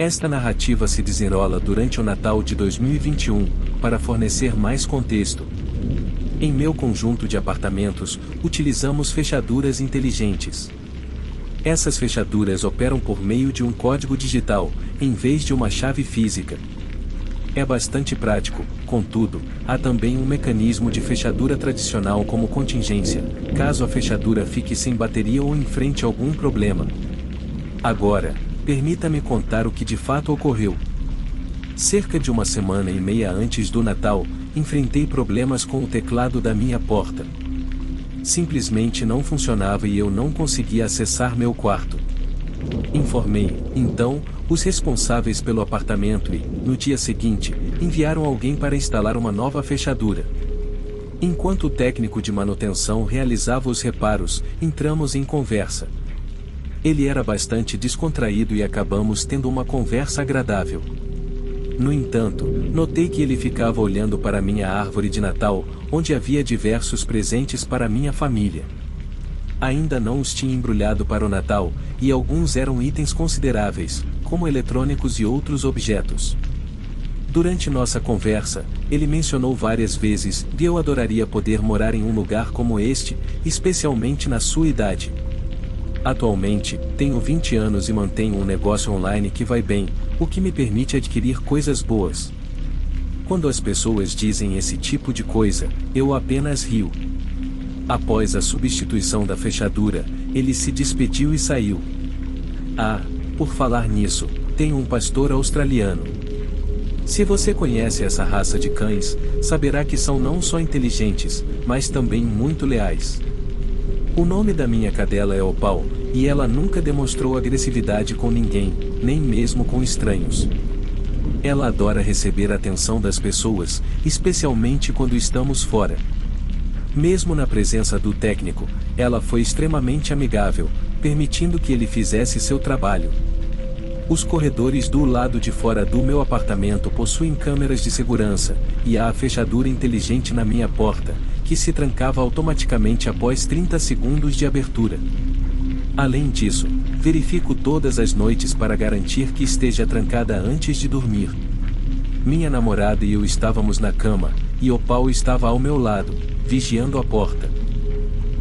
Esta narrativa se desenrola durante o Natal de 2021, para fornecer mais contexto. Em meu conjunto de apartamentos, utilizamos fechaduras inteligentes. Essas fechaduras operam por meio de um código digital, em vez de uma chave física. É bastante prático, contudo, há também um mecanismo de fechadura tradicional como contingência, caso a fechadura fique sem bateria ou enfrente algum problema. Agora, permita-me contar o que de fato ocorreu. Cerca de uma semana e meia antes do Natal, enfrentei problemas com o teclado da minha porta. Simplesmente não funcionava e eu não conseguia acessar meu quarto. Informei, então, os responsáveis pelo apartamento e, no dia seguinte, enviaram alguém para instalar uma nova fechadura. Enquanto o técnico de manutenção realizava os reparos, entramos em conversa. Ele era bastante descontraído e acabamos tendo uma conversa agradável. No entanto, notei que ele ficava olhando para minha árvore de Natal, onde havia diversos presentes para minha família. Ainda não os tinha embrulhado para o Natal, e alguns eram itens consideráveis, como eletrônicos e outros objetos. Durante nossa conversa, ele mencionou várias vezes que eu adoraria poder morar em um lugar como este, especialmente na sua idade. Atualmente, tenho 20 anos e mantenho um negócio online que vai bem, o que me permite adquirir coisas boas. Quando as pessoas dizem esse tipo de coisa, eu apenas rio. Após a substituição da fechadura, ele se despediu e saiu. Ah, por falar nisso, tenho um pastor australiano. Se você conhece essa raça de cães, saberá que são não só inteligentes, mas também muito leais. O nome da minha cadela é Opal, e ela nunca demonstrou agressividade com ninguém, nem mesmo com estranhos. Ela adora receber a atenção das pessoas, especialmente quando estamos fora. Mesmo na presença do técnico, ela foi extremamente amigável, permitindo que ele fizesse seu trabalho. Os corredores do lado de fora do meu apartamento possuem câmeras de segurança, e há a fechadura inteligente na minha porta, que se trancava automaticamente após 30 segundos de abertura. Além disso, verifico todas as noites para garantir que esteja trancada antes de dormir. Minha namorada e eu estávamos na cama, e Opal estava ao meu lado, vigiando a porta.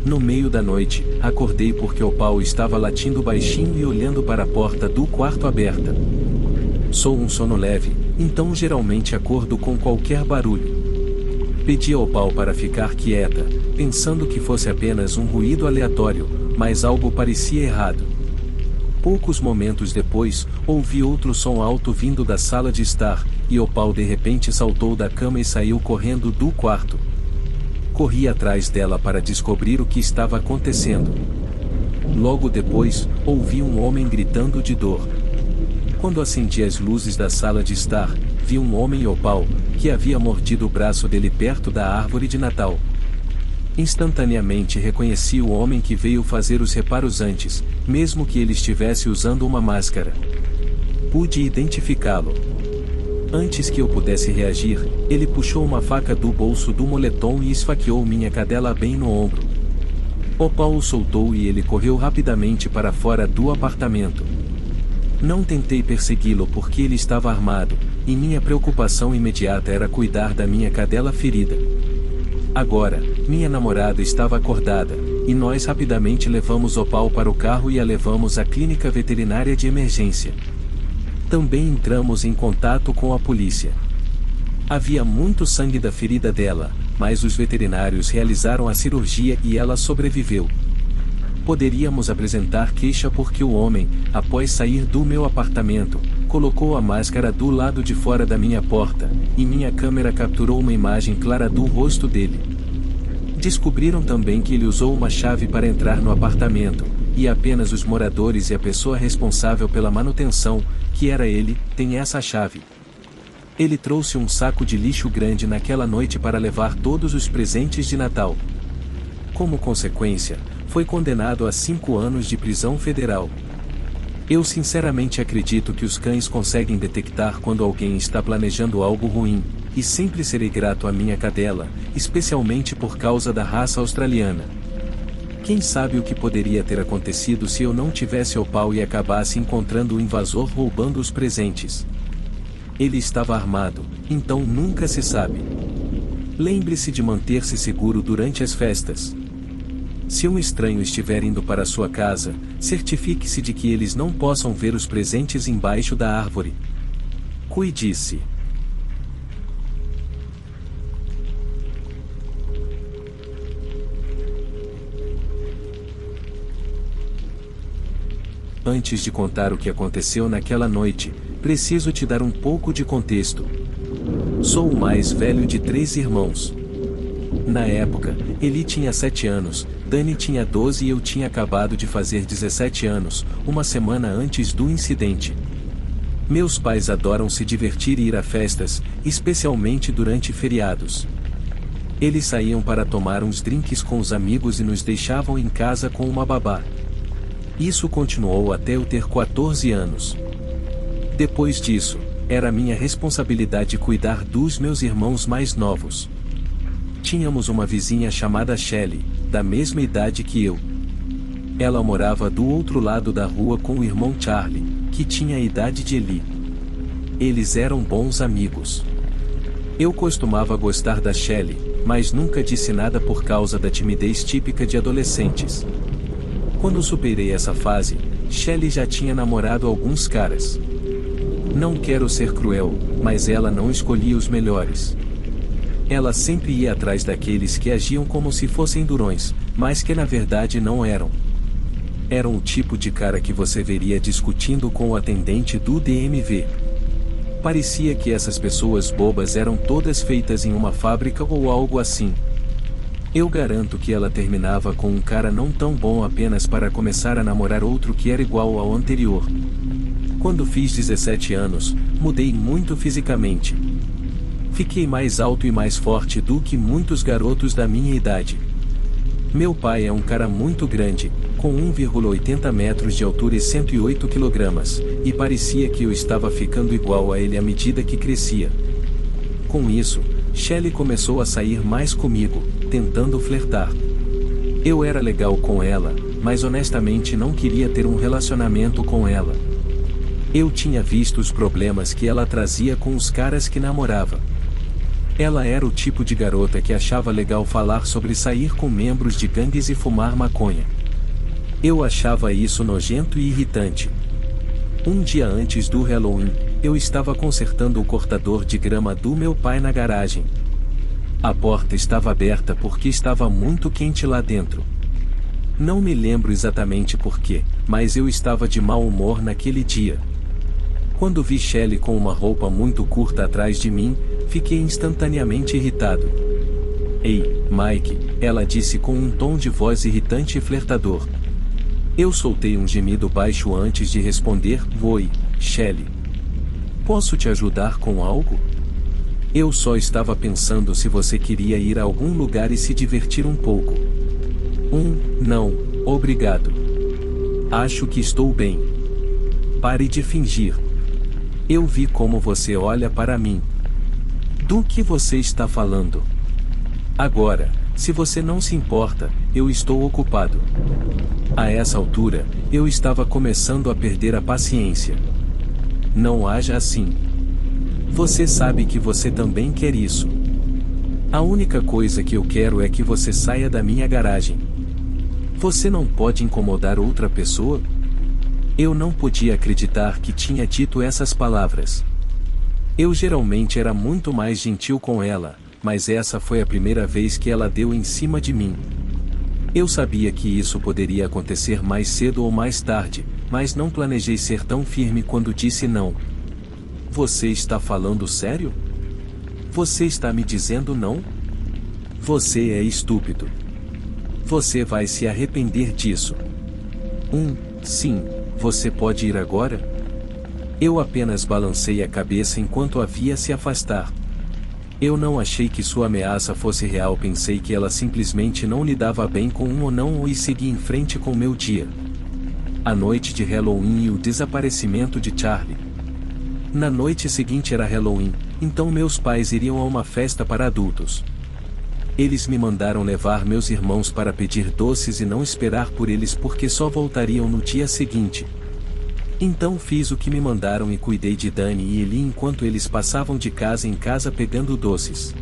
No meio da noite, acordei porque Opal estava latindo baixinho e olhando para a porta do quarto aberta. Sou um sono leve, então geralmente acordo com qualquer barulho. Pedi a Opal para ficar quieta, pensando que fosse apenas um ruído aleatório, mas algo parecia errado. Poucos momentos depois, ouvi outro som alto vindo da sala de estar, e Opal de repente saltou da cama e saiu correndo do quarto. Corri atrás dela para descobrir o que estava acontecendo. Logo depois, ouvi um homem gritando de dor. Quando acendi as luzes da sala de estar, vi um homem Opal, que havia mordido o braço dele perto da árvore de Natal. Instantaneamente reconheci o homem que veio fazer os reparos antes, mesmo que ele estivesse usando uma máscara. Pude identificá-lo. Antes que eu pudesse reagir, ele puxou uma faca do bolso do moletom e esfaqueou minha cadela bem no ombro. Opal o soltou e ele correu rapidamente para fora do apartamento. Não tentei persegui-lo porque ele estava armado, e minha preocupação imediata era cuidar da minha cadela ferida. Agora, minha namorada estava acordada, e nós rapidamente levamos Opal para o carro e a levamos à clínica veterinária de emergência. Também entramos em contato com a polícia. Havia muito sangue da ferida dela, mas os veterinários realizaram a cirurgia e ela sobreviveu. Poderíamos apresentar queixa porque o homem, após sair do meu apartamento, colocou a máscara do lado de fora da minha porta, e minha câmera capturou uma imagem clara do rosto dele. Descobriram também que ele usou uma chave para entrar no apartamento, e apenas os moradores e a pessoa responsável pela manutenção, que era ele, tem essa chave. Ele trouxe um saco de lixo grande naquela noite para levar todos os presentes de Natal. Como consequência, foi condenado a 5 anos de prisão federal. Eu sinceramente acredito que os cães conseguem detectar quando alguém está planejando algo ruim, e sempre serei grato à minha cadela, especialmente por causa da raça australiana. Quem sabe o que poderia ter acontecido se eu não tivesse o pau e acabasse encontrando o invasor roubando os presentes. Ele estava armado, então nunca se sabe. Lembre-se de manter-se seguro durante as festas. Se um estranho estiver indo para sua casa, certifique-se de que eles não possam ver os presentes embaixo da árvore. Cuide-se. Antes de contar o que aconteceu naquela noite, preciso te dar um pouco de contexto. Sou o mais velho de 3 irmãos. Na época, Eli tinha 7 anos, Dani tinha 12 e eu tinha acabado de fazer 17 anos, uma semana antes do incidente. Meus pais adoram se divertir e ir a festas, especialmente durante feriados. Eles saíam para tomar uns drinks com os amigos e nos deixavam em casa com uma babá. Isso continuou até eu ter 14 anos. Depois disso, era minha responsabilidade cuidar dos meus irmãos mais novos. Tínhamos uma vizinha chamada Shelley, da mesma idade que eu. Ela morava do outro lado da rua com o irmão Charlie, que tinha a idade de Eli. Eles eram bons amigos. Eu costumava gostar da Shelley, mas nunca disse nada por causa da timidez típica de adolescentes. Quando superei essa fase, Shelley já tinha namorado alguns caras. Não quero ser cruel, mas ela não escolhia os melhores. Ela sempre ia atrás daqueles que agiam como se fossem durões, mas que na verdade não eram. Eram o tipo de cara que você veria discutindo com o atendente do DMV. Parecia que essas pessoas bobas eram todas feitas em uma fábrica ou algo assim. Eu garanto que ela terminava com um cara não tão bom apenas para começar a namorar outro que era igual ao anterior. Quando fiz 17 anos, mudei muito fisicamente. Fiquei mais alto e mais forte do que muitos garotos da minha idade. Meu pai é um cara muito grande, com 1,80 metros de altura e 108 quilogramas, e parecia que eu estava ficando igual a ele à medida que crescia. Com isso, Shelley começou a sair mais comigo, tentando flertar. Eu era legal com ela, mas honestamente não queria ter um relacionamento com ela. Eu tinha visto os problemas que ela trazia com os caras que namorava. Ela era o tipo de garota que achava legal falar sobre sair com membros de gangues e fumar maconha. Eu achava isso nojento e irritante. Um dia antes do Halloween, eu estava consertando o cortador de grama do meu pai na garagem. A porta estava aberta porque estava muito quente lá dentro. Não me lembro exatamente porquê, mas eu estava de mau humor naquele dia. Quando vi Shelley com uma roupa muito curta atrás de mim, fiquei instantaneamente irritado. "Ei, Mike", ela disse com um tom de voz irritante e flertador. Eu soltei um gemido baixo antes de responder: "Oi, Shelley. Posso te ajudar com algo? Eu só estava pensando se você queria ir a algum lugar e se divertir um pouco." Não, obrigado. Acho que estou bem. Pare de fingir. Eu vi como você olha para mim. Do que você está falando? Agora, se você não se importa, eu estou ocupado. A essa altura, eu estava começando a perder a paciência. Não haja assim. Você sabe que você também quer isso. A única coisa que eu quero é que você saia da minha garagem. Você não pode incomodar outra pessoa? Eu não podia acreditar que tinha dito essas palavras. Eu geralmente era muito mais gentil com ela, mas essa foi a primeira vez que ela deu em cima de mim. Eu sabia que isso poderia acontecer mais cedo ou mais tarde, mas não planejei ser tão firme quando disse não. Você está falando sério? Você está me dizendo não? Você é estúpido. Você vai se arrepender disso. Sim, você pode ir agora? Eu apenas balancei a cabeça enquanto a via se afastar. Eu não achei que sua ameaça fosse real, pensei que ela simplesmente não lidava bem com um ou não e segui em frente com meu dia. A noite de Halloween e o desaparecimento de Charlie. Na noite seguinte era Halloween, então meus pais iriam a uma festa para adultos. Eles me mandaram levar meus irmãos para pedir doces e não esperar por eles porque só voltariam no dia seguinte. Então fiz o que me mandaram e cuidei de Dani e Eli enquanto eles passavam de casa em casa pegando doces.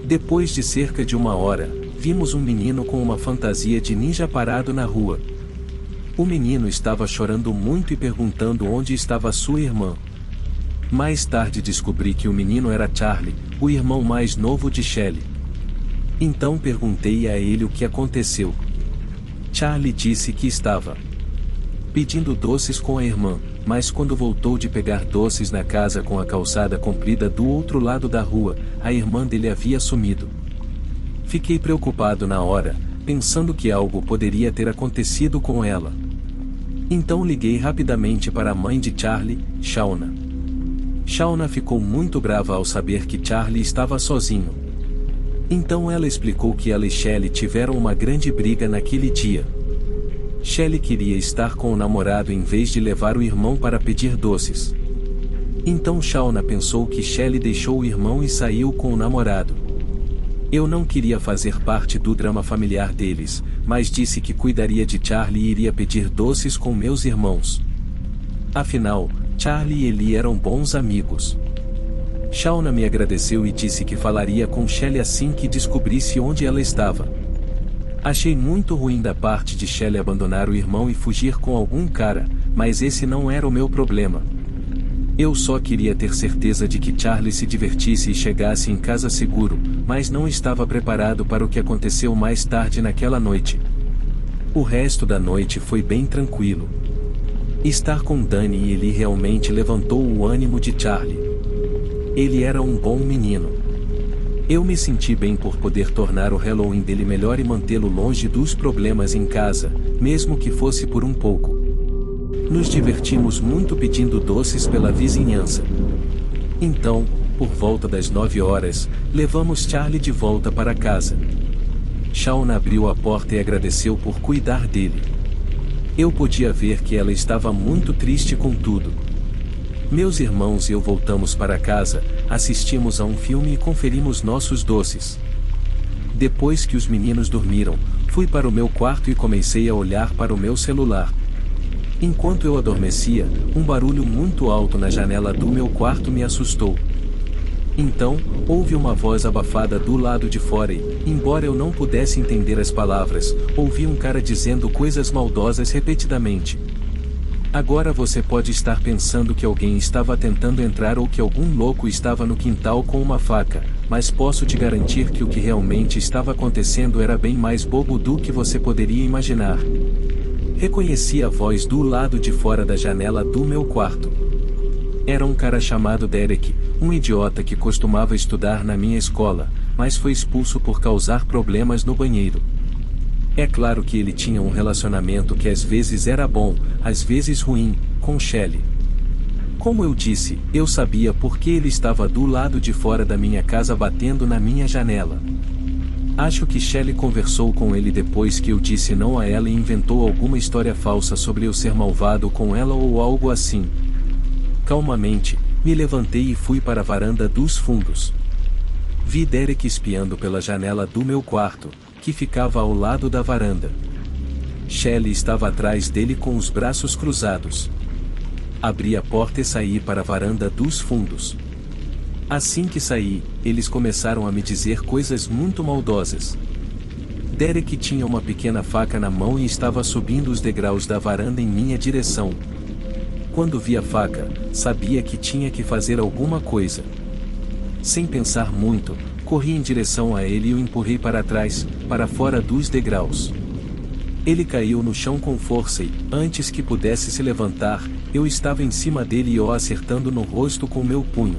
Depois de cerca de 1 hora, vimos um menino com uma fantasia de ninja parado na rua. O menino estava chorando muito e perguntando onde estava sua irmã. Mais tarde descobri que o menino era Charlie, o irmão mais novo de Shelley. Então perguntei a ele o que aconteceu. Charlie disse que estava pedindo doces com a irmã, mas quando voltou de pegar doces na casa com a calçada comprida do outro lado da rua, a irmã dele havia sumido. Fiquei preocupado na hora, pensando que algo poderia ter acontecido com ela. Então liguei rapidamente para a mãe de Charlie, Shauna. Shauna ficou muito brava ao saber que Charlie estava sozinho. Então ela explicou que ela e Shelley tiveram uma grande briga naquele dia. Shelley queria estar com o namorado em vez de levar o irmão para pedir doces. Então Shauna pensou que Shelley deixou o irmão e saiu com o namorado. Eu não queria fazer parte do drama familiar deles, mas disse que cuidaria de Charlie e iria pedir doces com meus irmãos. Afinal, Charlie e Eli eram bons amigos. Shauna me agradeceu e disse que falaria com Shelley assim que descobrisse onde ela estava. Achei muito ruim da parte de Shelley abandonar o irmão e fugir com algum cara, mas esse não era o meu problema. Eu só queria ter certeza de que Charlie se divertisse e chegasse em casa seguro, mas não estava preparado para o que aconteceu mais tarde naquela noite. O resto da noite foi bem tranquilo. Estar com Dani e Eli realmente levantou o ânimo de Charlie. Ele era um bom menino. Eu me senti bem por poder tornar o Halloween dele melhor e mantê-lo longe dos problemas em casa, mesmo que fosse por um pouco. Nos divertimos muito pedindo doces pela vizinhança. Então, por volta das 9 horas, levamos Charlie de volta para casa. Shauna abriu a porta e agradeceu por cuidar dele. Eu podia ver que ela estava muito triste com tudo. Meus irmãos e eu voltamos para casa, assistimos a um filme e conferimos nossos doces. Depois que os meninos dormiram, fui para o meu quarto e comecei a olhar para o meu celular. Enquanto eu adormecia, um barulho muito alto na janela do meu quarto me assustou. Então, houve uma voz abafada do lado de fora e, embora eu não pudesse entender as palavras, ouvi um cara dizendo coisas maldosas repetidamente. Agora você pode estar pensando que alguém estava tentando entrar ou que algum louco estava no quintal com uma faca, mas posso te garantir que o que realmente estava acontecendo era bem mais bobo do que você poderia imaginar. Reconheci a voz do lado de fora da janela do meu quarto. Era um cara chamado Derek, um idiota que costumava estudar na minha escola, mas foi expulso por causar problemas no banheiro. É claro que ele tinha um relacionamento que às vezes era bom, às vezes ruim, com Shelley. Como eu disse, eu sabia porque ele estava do lado de fora da minha casa batendo na minha janela. Acho que Shelley conversou com ele depois que eu disse não a ela e inventou alguma história falsa sobre eu ser malvado com ela ou algo assim. Calmamente, me levantei e fui para a varanda dos fundos. Vi Derek espiando pela janela do meu quarto, que ficava ao lado da varanda. Shelley estava atrás dele com os braços cruzados. Abri a porta e saí para a varanda dos fundos. Assim que saí, eles começaram a me dizer coisas muito maldosas. Derek tinha uma pequena faca na mão e estava subindo os degraus da varanda em minha direção. Quando vi a faca, sabia que tinha que fazer alguma coisa. Sem pensar muito, corri em direção a ele e o empurrei para trás, para fora dos degraus. Ele caiu no chão com força e, antes que pudesse se levantar, eu estava em cima dele e o acertando no rosto com meu punho.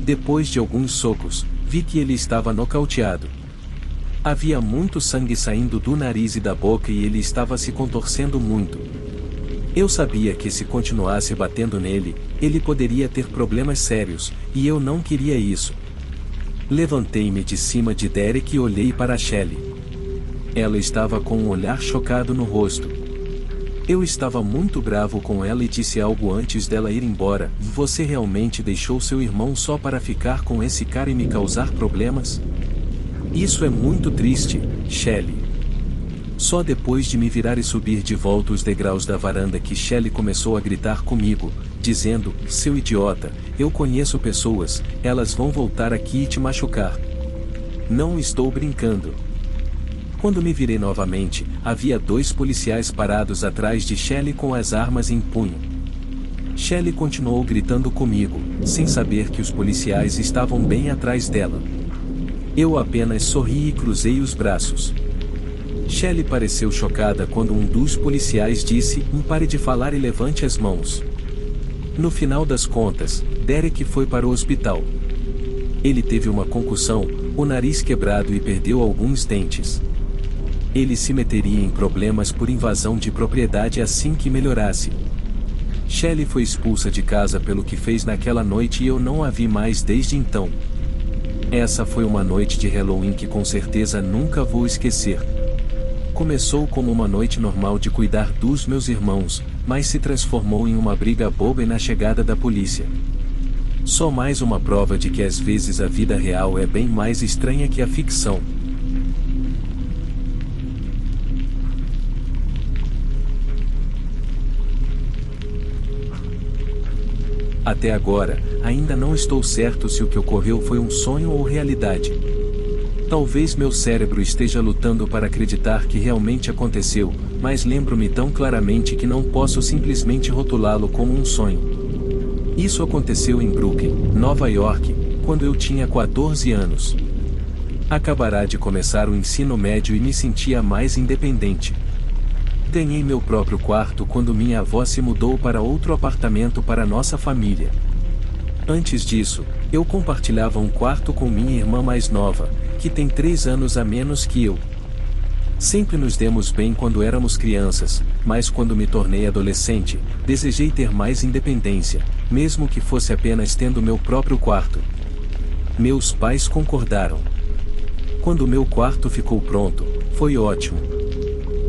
Depois de alguns socos, vi que ele estava nocauteado. Havia muito sangue saindo do nariz e da boca e ele estava se contorcendo muito. Eu sabia que se continuasse batendo nele, ele poderia ter problemas sérios, e eu não queria isso. Levantei-me de cima de Derek e olhei para Shelley. Ela estava com um olhar chocado no rosto. Eu estava muito bravo com ela e disse algo antes dela ir embora: "Você realmente deixou seu irmão só para ficar com esse cara e me causar problemas?" Isso é muito triste, Shelley. Só depois de me virar e subir de volta os degraus da varanda que Shelley começou a gritar comigo, dizendo: seu idiota, eu conheço pessoas, elas vão voltar aqui e te machucar. Não estou brincando. Quando me virei novamente, havia 2 policiais parados atrás de Shelley com as armas em punho. Shelley continuou gritando comigo, sem saber que os policiais estavam bem atrás dela. Eu apenas sorri e cruzei os braços. Shelley pareceu chocada quando um dos policiais disse: pare de falar e levante as mãos. No final das contas, Derek foi para o hospital. Ele teve uma concussão, o nariz quebrado e perdeu alguns dentes. Ele se meteria em problemas por invasão de propriedade assim que melhorasse. Shelley foi expulsa de casa pelo que fez naquela noite e eu não a vi mais desde então. Essa foi uma noite de Halloween que com certeza nunca vou esquecer. Começou como uma noite normal de cuidar dos meus irmãos, mas se transformou em uma briga boba e na chegada da polícia. Só mais uma prova de que às vezes a vida real é bem mais estranha que a ficção. Até agora, ainda não estou certo se o que ocorreu foi um sonho ou realidade. Talvez meu cérebro esteja lutando para acreditar que realmente aconteceu, mas lembro-me tão claramente que não posso simplesmente rotulá-lo como um sonho. Isso aconteceu em Brooklyn, Nova York, quando eu tinha 14 anos. Acabará de começar o ensino médio e me sentia mais independente. Ganhei meu próprio quarto quando minha avó se mudou para outro apartamento para nossa família. Antes disso, eu compartilhava um quarto com minha irmã mais nova, que tem 3 anos a menos que eu. Sempre nos demos bem quando éramos crianças, mas quando me tornei adolescente, desejei ter mais independência, mesmo que fosse apenas tendo meu próprio quarto. Meus pais concordaram. Quando meu quarto ficou pronto, foi ótimo.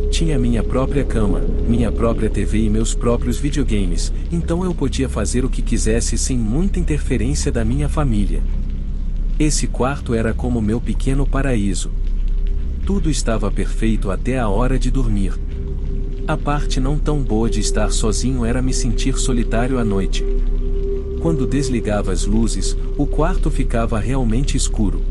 Tinha minha própria cama, minha própria TV e meus próprios videogames, então eu podia fazer o que quisesse sem muita interferência da minha família. Esse quarto era como meu pequeno paraíso. Tudo estava perfeito até a hora de dormir. A parte não tão boa de estar sozinho era me sentir solitário à noite. Quando desligava as luzes, o quarto ficava realmente escuro.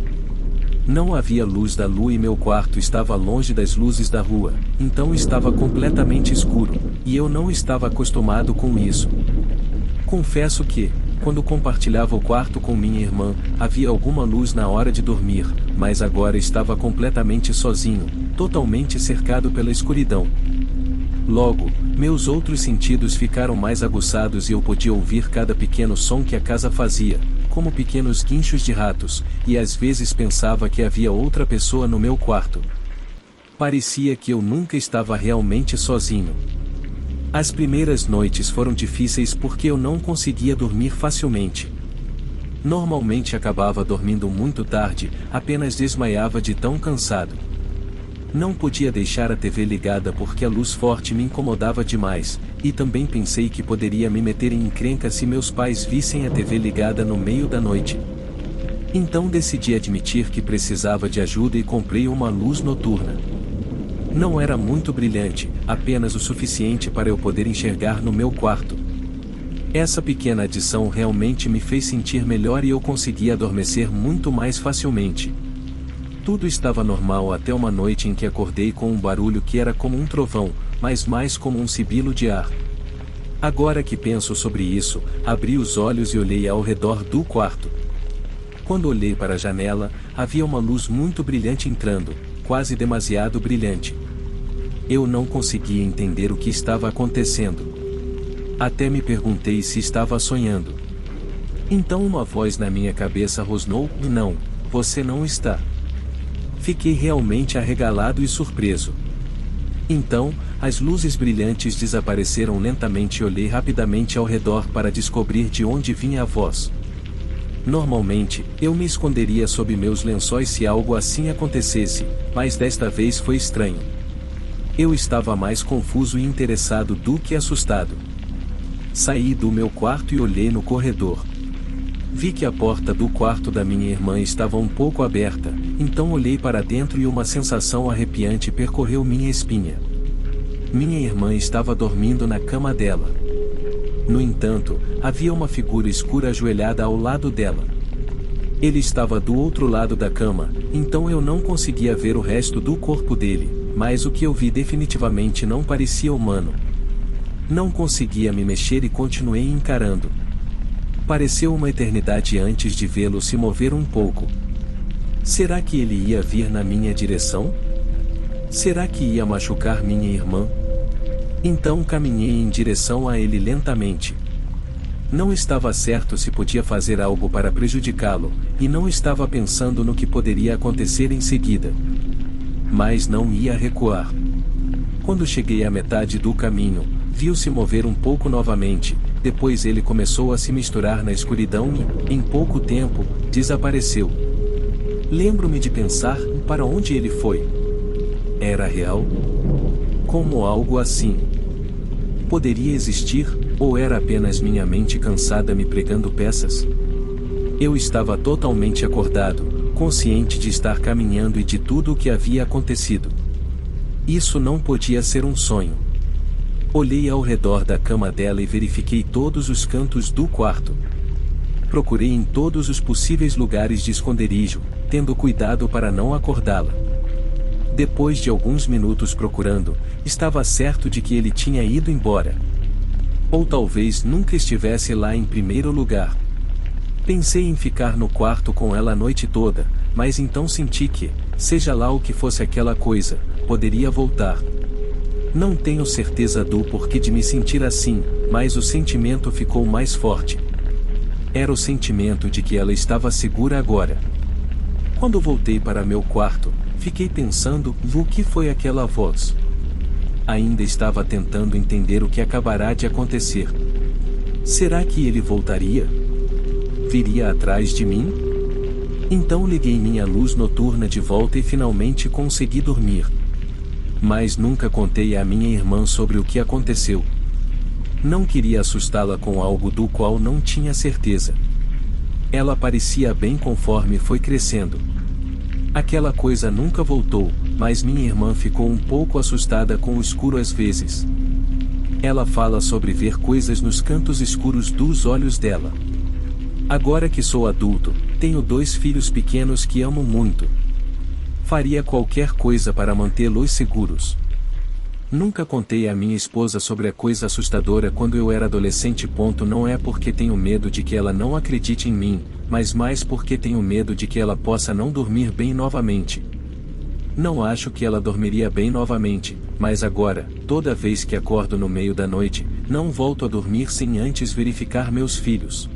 Não havia luz da lua e meu quarto estava longe das luzes da rua, então estava completamente escuro, e eu não estava acostumado com isso. Confesso que, quando compartilhava o quarto com minha irmã, havia alguma luz na hora de dormir, mas agora estava completamente sozinho, totalmente cercado pela escuridão. Logo, meus outros sentidos ficaram mais aguçados e eu podia ouvir cada pequeno som que a casa fazia, como pequenos guinchos de ratos, e às vezes pensava que havia outra pessoa no meu quarto. Parecia que eu nunca estava realmente sozinho. As primeiras noites foram difíceis porque eu não conseguia dormir facilmente. Normalmente acabava dormindo muito tarde, apenas desmaiava de tão cansado. Não podia deixar a TV ligada porque a luz forte me incomodava demais, e também pensei que poderia me meter em encrenca se meus pais vissem a TV ligada no meio da noite. Então decidi admitir que precisava de ajuda e comprei uma luz noturna. Não era muito brilhante, apenas o suficiente para eu poder enxergar no meu quarto. Essa pequena adição realmente me fez sentir melhor e eu consegui adormecer muito mais facilmente. Tudo estava normal até uma noite em que acordei com um barulho que era como um trovão, mas mais como um sibilo de ar. Agora que penso sobre isso, abri os olhos e olhei ao redor do quarto. Quando olhei para a janela, havia uma luz muito brilhante entrando, quase demasiado brilhante. Eu não conseguia entender o que estava acontecendo. Até me perguntei se estava sonhando. Então uma voz na minha cabeça rosnou: "Não, você não está." Fiquei realmente arregalado e surpreso. Então, as luzes brilhantes desapareceram lentamente e olhei rapidamente ao redor para descobrir de onde vinha a voz. Normalmente, eu me esconderia sob meus lençóis se algo assim acontecesse, mas desta vez foi estranho. Eu estava mais confuso e interessado do que assustado. Saí do meu quarto e olhei no corredor. Vi que a porta do quarto da minha irmã estava um pouco aberta, então olhei para dentro e uma sensação arrepiante percorreu minha espinha. Minha irmã estava dormindo na cama dela. No entanto, havia uma figura escura ajoelhada ao lado dela. Ele estava do outro lado da cama, então eu não conseguia ver o resto do corpo dele, mas o que eu vi definitivamente não parecia humano. Não conseguia me mexer e continuei encarando. Pareceu uma eternidade antes de vê-lo se mover um pouco. Será que ele ia vir na minha direção? Será que ia machucar minha irmã? Então caminhei em direção a ele lentamente. Não estava certo se podia fazer algo para prejudicá-lo, e não estava pensando no que poderia acontecer em seguida. Mas não ia recuar. Quando cheguei à metade do caminho, viu-se mover um pouco novamente, depois ele começou a se misturar na escuridão e, em pouco tempo, desapareceu. Lembro-me de pensar para onde ele foi. Era real? Como algo assim? Poderia existir, ou era apenas minha mente cansada me pregando peças? Eu estava totalmente acordado, consciente de estar caminhando e de tudo o que havia acontecido. Isso não podia ser um sonho. Olhei ao redor da cama dela e verifiquei todos os cantos do quarto. Procurei em todos os possíveis lugares de esconderijo, tendo cuidado para não acordá-la. Depois de alguns minutos procurando, estava certo de que ele tinha ido embora. Ou talvez nunca estivesse lá em primeiro lugar. Pensei em ficar no quarto com ela a noite toda, mas então senti que, seja lá o que fosse aquela coisa, poderia voltar. Não tenho certeza do porquê de me sentir assim, mas o sentimento ficou mais forte. Era o sentimento de que ela estava segura agora. Quando voltei para meu quarto, fiquei pensando no que foi aquela voz. Ainda estava tentando entender o que acabará de acontecer. Será que ele voltaria? Viria atrás de mim? Então liguei minha luz noturna de volta e finalmente consegui dormir. Mas nunca contei à minha irmã sobre o que aconteceu. Não queria assustá-la com algo do qual não tinha certeza. Ela parecia bem conforme foi crescendo. Aquela coisa nunca voltou, mas minha irmã ficou um pouco assustada com o escuro às vezes. Ela fala sobre ver coisas nos cantos escuros dos olhos dela. Agora que sou adulto, tenho 2 filhos pequenos que amo muito. Faria qualquer coisa para mantê-los seguros. Nunca contei à minha esposa sobre a coisa assustadora quando eu era adolescente. Não é porque tenho medo de que ela não acredite em mim, mas mais porque tenho medo de que ela possa não dormir bem novamente. Não acho que ela dormiria bem novamente, mas agora, toda vez que acordo no meio da noite, não volto a dormir sem antes verificar meus filhos.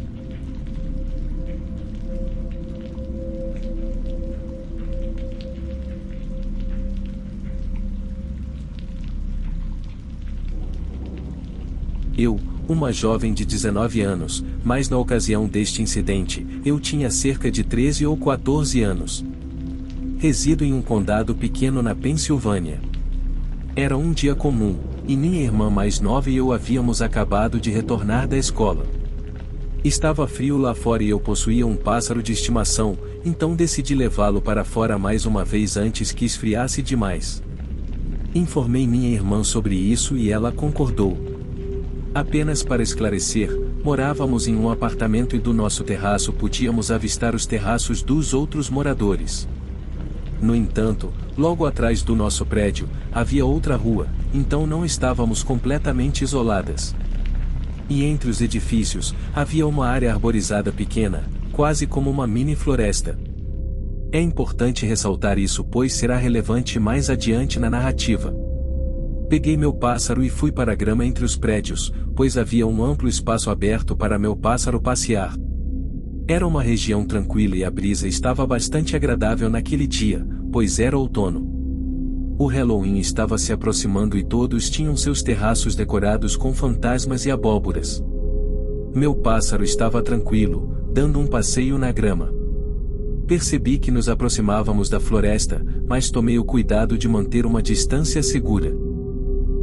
Eu, uma jovem de 19 anos, mas na ocasião deste incidente, eu tinha cerca de 13 ou 14 anos. Resido em um condado pequeno na Pensilvânia. Era um dia comum, e minha irmã mais nova e eu havíamos acabado de retornar da escola. Estava frio lá fora e eu possuía um pássaro de estimação, então decidi levá-lo para fora mais uma vez antes que esfriasse demais. Informei minha irmã sobre isso e ela concordou. Apenas para esclarecer, morávamos em um apartamento e do nosso terraço podíamos avistar os terraços dos outros moradores. No entanto, logo atrás do nosso prédio, havia outra rua, então não estávamos completamente isoladas. E entre os edifícios, havia uma área arborizada pequena, quase como uma mini floresta. É importante ressaltar isso pois será relevante mais adiante na narrativa. Peguei meu pássaro e fui para a grama entre os prédios, pois havia um amplo espaço aberto para meu pássaro passear. Era uma região tranquila e a brisa estava bastante agradável naquele dia, pois era outono. O Halloween estava se aproximando e todos tinham seus terraços decorados com fantasmas e abóboras. Meu pássaro estava tranquilo, dando um passeio na grama. Percebi que nos aproximávamos da floresta, mas tomei o cuidado de manter uma distância segura.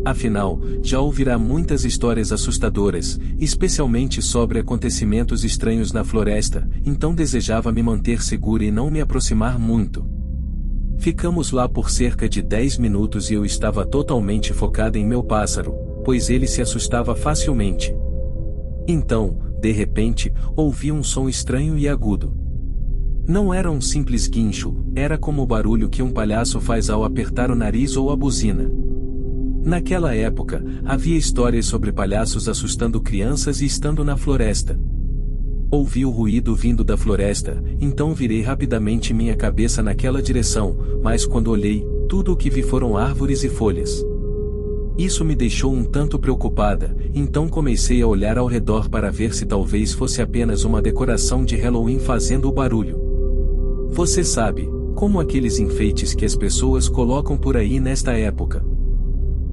Afinal, já ouvirá muitas histórias assustadoras, especialmente sobre acontecimentos estranhos na floresta, então desejava me manter segura e não me aproximar muito. Ficamos lá por cerca de 10 minutos e eu estava totalmente focada em meu pássaro, pois ele se assustava facilmente. Então, de repente, ouvi um som estranho e agudo. Não era um simples guincho, era como o barulho que um palhaço faz ao apertar o nariz ou a buzina. Naquela época, havia histórias sobre palhaços assustando crianças e estando na floresta. Ouvi o ruído vindo da floresta, então virei rapidamente minha cabeça naquela direção, mas quando olhei, tudo o que vi foram árvores e folhas. Isso me deixou um tanto preocupada, então comecei a olhar ao redor para ver se talvez fosse apenas uma decoração de Halloween fazendo o barulho. Você sabe, como aqueles enfeites que as pessoas colocam por aí nesta época.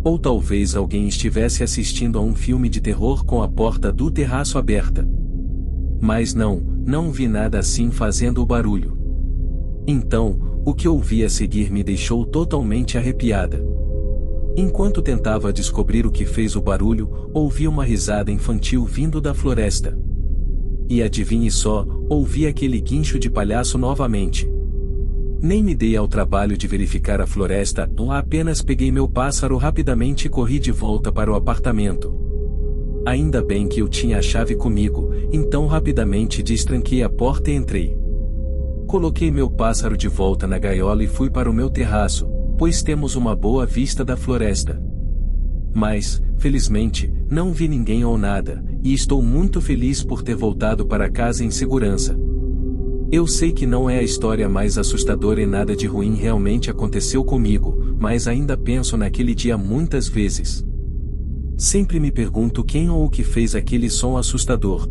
Ou talvez alguém estivesse assistindo a um filme de terror com a porta do terraço aberta. Mas não vi nada assim fazendo o barulho. Então, o que ouvi a seguir me deixou totalmente arrepiada. Enquanto tentava descobrir o que fez o barulho, ouvi uma risada infantil vindo da floresta. E adivinhe só, ouvi aquele guincho de palhaço novamente. Nem me dei ao trabalho de verificar a floresta, apenas peguei meu pássaro rapidamente e corri de volta para o apartamento. Ainda bem que eu tinha a chave comigo, então rapidamente destranquei a porta e entrei. Coloquei meu pássaro de volta na gaiola e fui para o meu terraço, pois temos uma boa vista da floresta. Mas, felizmente, não vi ninguém ou nada, e estou muito feliz por ter voltado para casa em segurança. Eu sei que não é a história mais assustadora e nada de ruim realmente aconteceu comigo, mas ainda penso naquele dia muitas vezes. Sempre me pergunto quem ou o que fez aquele som assustador.